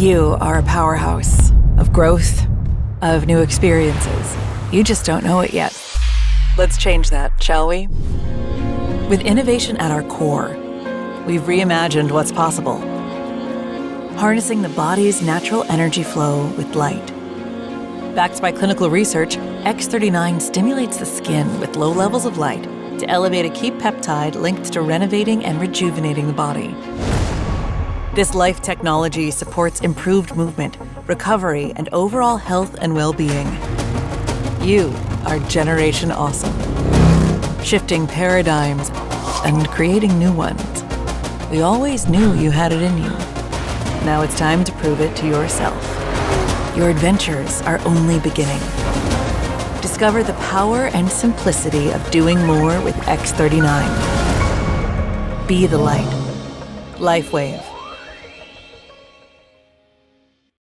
You are a powerhouse of growth, of new experiences. You just don't know it yet. Let's change that, shall we? With innovation at our core, we've reimagined what's possible. Harnessing the body's natural energy flow with light. Backed by clinical research, X39 stimulates the skin with low levels of light to elevate a key peptide linked to renovating and rejuvenating the body. This life technology supports improved movement, recovery, and overall health and well-being. You are Generation Awesome. Shifting paradigms and creating new ones. We always knew you had it in you. Now it's time to prove it to yourself. Your adventures are only beginning. Discover the power and simplicity of doing more with X39. Be the light. LifeWave.